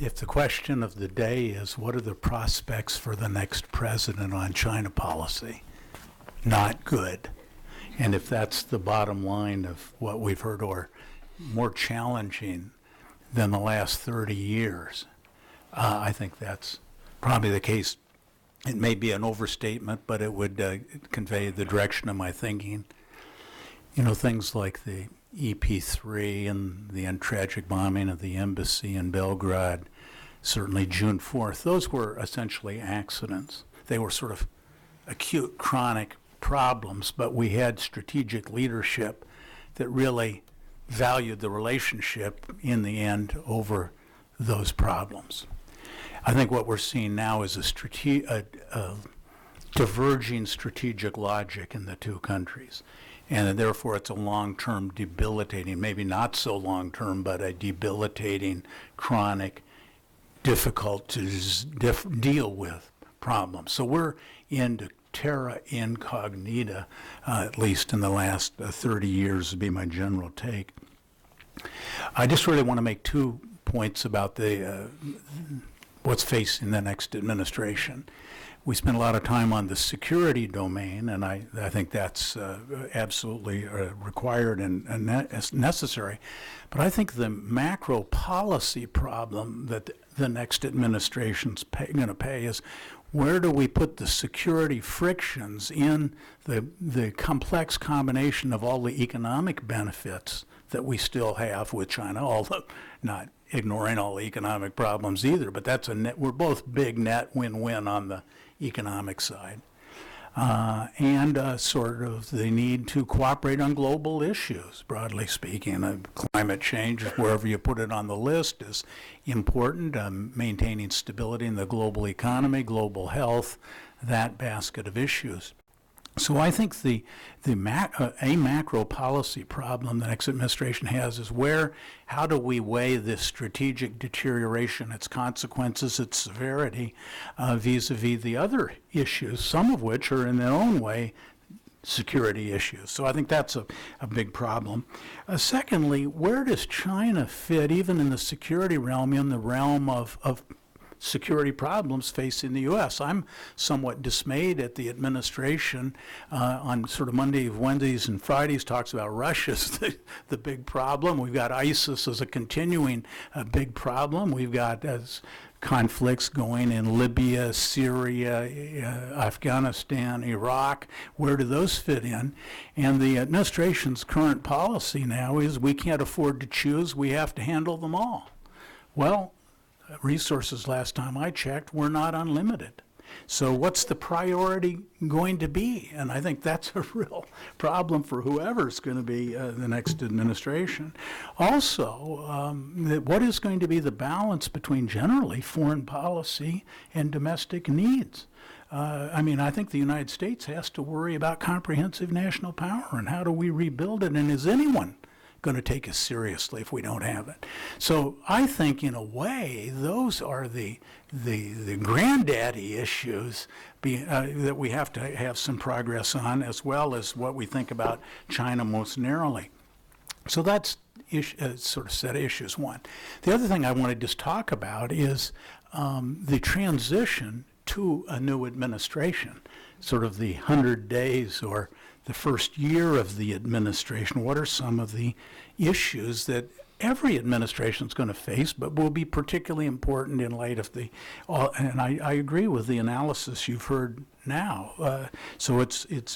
if the question of the day is what are the prospects for the next president on China policy, not good. And if that's the bottom line of what we've heard, or more challenging than the last 30 years, I think that's probably the case. It may be an overstatement, but it would convey the direction of my thinking. You know, things like the EP3 and the tragic bombing of the embassy in Belgrade, certainly June 4th, those were essentially accidents. They were sort of acute, chronic problems, but we had strategic leadership that really valued the relationship in the end over those problems. I think what we're seeing now is a diverging strategic logic in the two countries. And therefore, it's a long-term debilitating, maybe not so long-term, but a debilitating, chronic, difficult to deal with problem. So we're into terra incognita, at least in the last 30 years, would be my general take. I just really want to make 2 points about the what's facing the next administration. We spent a lot of time on the security domain, and I think that's absolutely required and necessary. But I think the macro policy problem that the next administration's going to pay is where do we put the security frictions in the complex combination of all the economic benefits that we still have with China, although not ignoring all the economic problems either, but that's we're both big net win-win on the economic side. And sort of the need to cooperate on global issues, broadly speaking. Climate change, wherever you put it on the list, is important. Maintaining stability in the global economy, global health, that basket of issues. So I think a macro policy problem the next administration has is how do we weigh this strategic deterioration, its consequences, its severity, vis-a-vis the other issues, some of which are in their own way security issues. So I think that's a big problem. Secondly, where does China fit, even in the security realm, in the realm of security problems facing the U.S. I'm somewhat dismayed at the administration on sort of Monday, Wednesdays, and Fridays talks about Russia's the big problem. We've got ISIS as a continuing big problem. We've got conflicts going in Libya, Syria, Afghanistan, Iraq. Where do those fit in? And the administration's current policy now is we can't afford to choose. We have to handle them all. Well, resources last time I checked were not unlimited. So what's the priority going to be? And I think that's a real problem for whoever's going to be the next administration. Also, what is going to be the balance between generally foreign policy and domestic needs? I think the United States has to worry about comprehensive national power and how do we rebuild it, and is anyone going to take us seriously if we don't have it? So I think, in a way, those are the granddaddy issues that we have to have some progress on, as well as what we think about China most narrowly. So that's sort of set of issues one. The other thing I want to just talk about is the transition to a new administration, sort of the 100 days or the first year of the administration. What are some of the issues that every administration is going to face, but will be particularly important in light of and I agree with the analysis you've heard now. So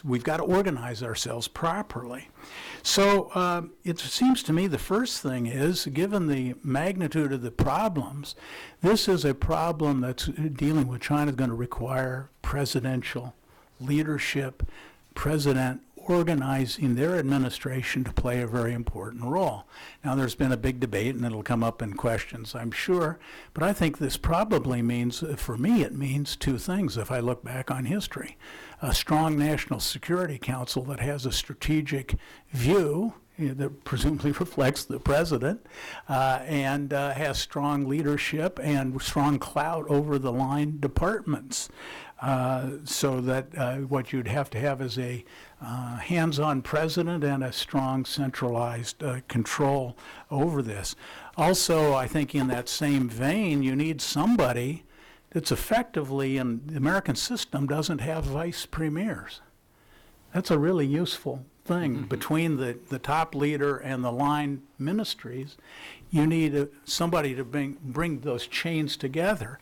we've got to organize ourselves properly. So it seems to me the first thing is, given the magnitude of the problems, this is a problem that's dealing with China is going to require presidential leadership, president organizing their administration to play a very important role. Now, there's been a big debate, and it'll come up in questions, I'm sure, but I think this probably means, for me, it means 2 things if I look back on history. A strong National Security Council that has a strategic view that presumably reflects the president, and has strong leadership and strong clout over the line departments. So that what you'd have to have is a hands-on president and a strong centralized control over this. Also, I think in that same vein, you need somebody that's effectively, in the American system, doesn't have vice premiers. That's a really useful thing. Between the top leader and the line ministries, you need somebody to bring those chains together.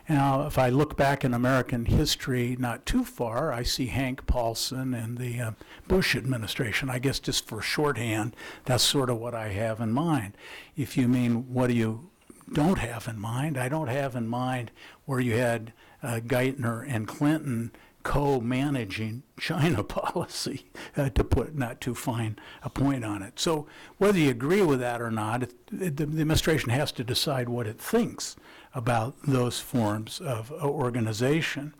Now, if I look back in American history not too far, I see Hank Paulson and the Bush administration. I guess just for shorthand, that's sort of what I have in mind. If you mean what do you don't have in mind, I don't have in mind where you had Geithner and Clinton co-managing China policy, to put not too fine a point on it. So whether you agree with that or not, the administration has to decide what it thinks about those forms of organization.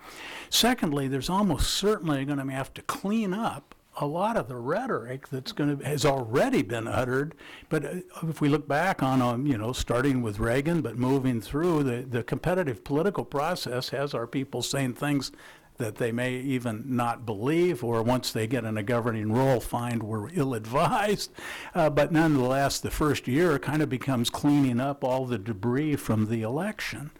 Secondly, there's almost certainly going to have to clean up a lot of the rhetoric has already been uttered. But if we look back on, starting with Reagan, but moving through, the competitive political process has our people saying things that they may even not believe, or once they get in a governing role, find were ill-advised. But nonetheless, the first year kind of becomes cleaning up all the debris from the election.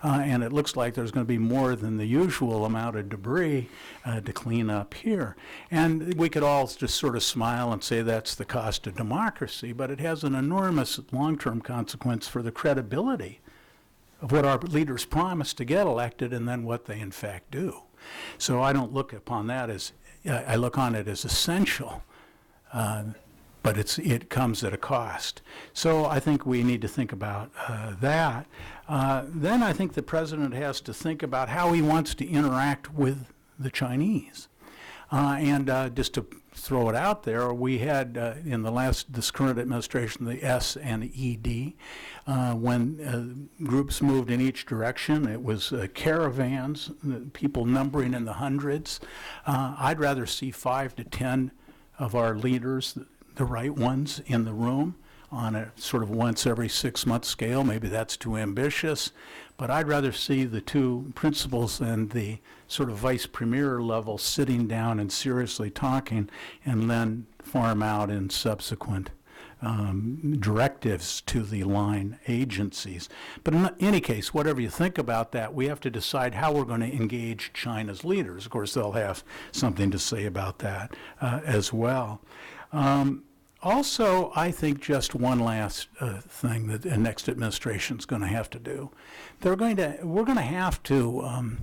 And it looks like there's going to be more than the usual amount of debris to clean up here. And we could all just sort of smile and say that's the cost of democracy, but it has an enormous long-term consequence for the credibility of what our leaders promise to get elected and then what they in fact do. So I don't look upon that as, I look on it as essential, but it comes at a cost. So I think we need to think about that. Then I think the president has to think about how he wants to interact with the Chinese. Just to throw it out there, we had in this current administration, the S and ED, when groups moved in each direction. It was caravans, people numbering in the hundreds. I'd rather see 5 to 10 of our leaders, the right ones, in the room on a sort of once every 6-month scale. Maybe that's too ambitious, but I'd rather see the two principals and the sort of vice premier level sitting down and seriously talking, and then farm out in subsequent directives to the line agencies. But in any case, whatever you think about that, we have to decide how we're going to engage China's leaders. Of course, they'll have something to say about that as well. Also, I think just one last thing that the next administration is going to have to do. We're going to have to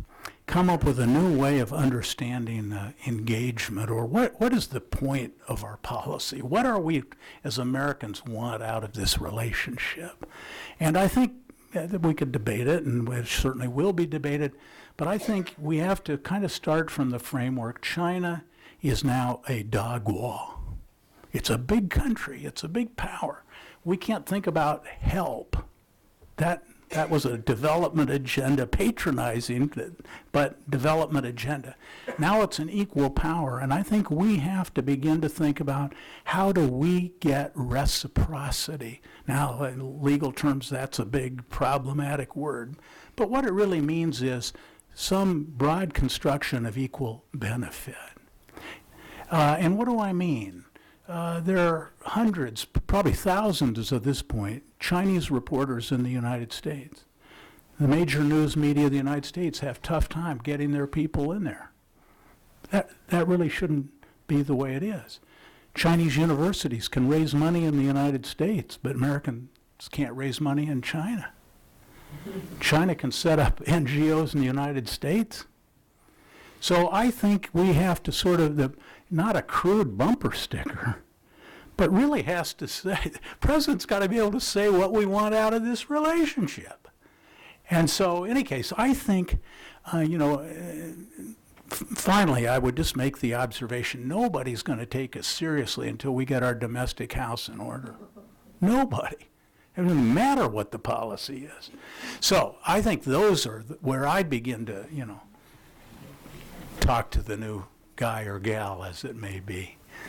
come up with a new way of understanding engagement, or what is the point of our policy? What are we as Americans want out of this relationship? And I think that we could debate it, and it certainly will be debated, but I think we have to kind of start from the framework. China is now a dogwa. It's a big country. It's a big power. We can't think about help. That was a development agenda, patronizing, but development agenda. Now it's an equal power, and I think we have to begin to think about how do we get reciprocity. Now, in legal terms, that's a big problematic word, but what it really means is some broad construction of equal benefit. And what do I mean? There are hundreds, probably thousands at this point, Chinese reporters in the United States. The major news media of the United States have a tough time getting their people in there. That really shouldn't be the way it is. Chinese universities can raise money in the United States, but Americans can't raise money in China. China can set up NGOs in the United States. So I think we have to sort of, not a crude bumper sticker, but really has to say, the president's got to be able to say what we want out of this relationship. And so, in any case, I think, finally, I would just make the observation, nobody's going to take us seriously until we get our domestic house in order. Nobody. It doesn't matter what the policy is. So I think those are where I begin to, talk to the new guy or gal, as it may be.